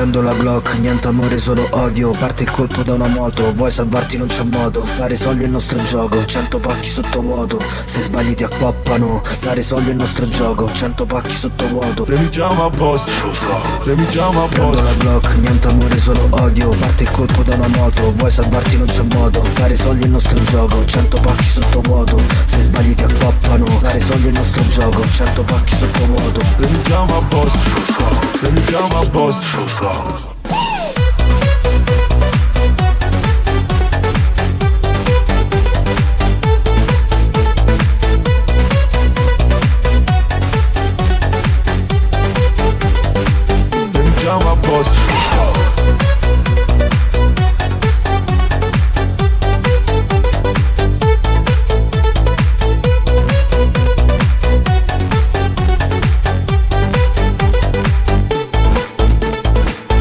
Prendo la Glock, niente amore solo odio. Parte il colpo da una moto, vuoi salvarti non c'è modo. Fare soldi è il nostro gioco, 100 pacchi sotto vuoto. Se sbagli ti accoppano, fare soldi è il nostro gioco, 100 pacchi sotto vuoto. Remidiamo a posto, remidiamo a Prendo posto. la Glock, niente amore solo odio. Parte il colpo da una moto, vuoi salvarti non c'è modo. Fare soldi è il nostro gioco, 100 pacchi sotto vuoto. Se sbagli ti accoppano, fare soldi è il nostro gioco, 100 pacchi sotto vuoto. Remidiamo a posto, remidiamo a posto. Remidiamo a posto.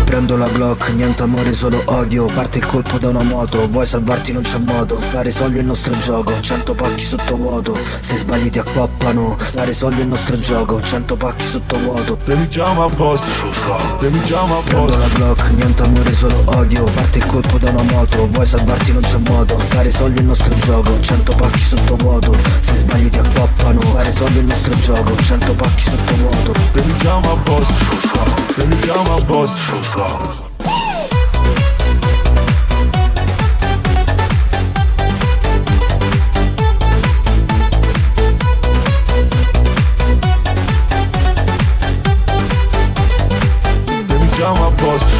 Prendo la Glock, niente amore solo odio. Parte il colpo da una moto, vuoi salvarti non c'è modo. Fare soldi è il nostro gioco, 100 pacchi sotto vuoto. Se sbagli ti accoppano, fare soldi è il nostro gioco, 100 pacchi sotto vuoto. Remidiamo a posto, remidiamo a Prendo posto. la Glock, niente amore solo odio. Parte il colpo da una moto, vuoi salvarti non c'è modo. Fare soldi è il nostro gioco, 100 pacchi sotto vuoto. Se sbagli ti accoppano, fare soldi è il nostro gioco, 100 pacchi sotto vuoto. Remidiamo a posto, remidiamo a posto. Remidiamo a posto.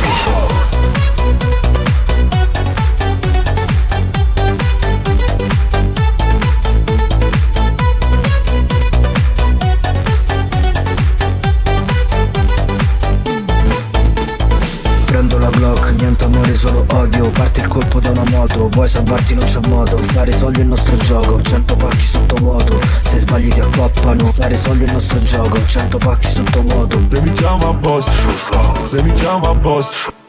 Prendo la Glock, niente amore solo odio. Parte il colpo da una moto, vuoi salvarti non c'è modo. Fare soldi è il nostro gioco, 100 pacchi sotto vuoto. Se sbagli ti accoppano, fare soldi è il nostro gioco, 100 pacchi sotto vuoto. Remidiamo a posto, remidiamo a posto.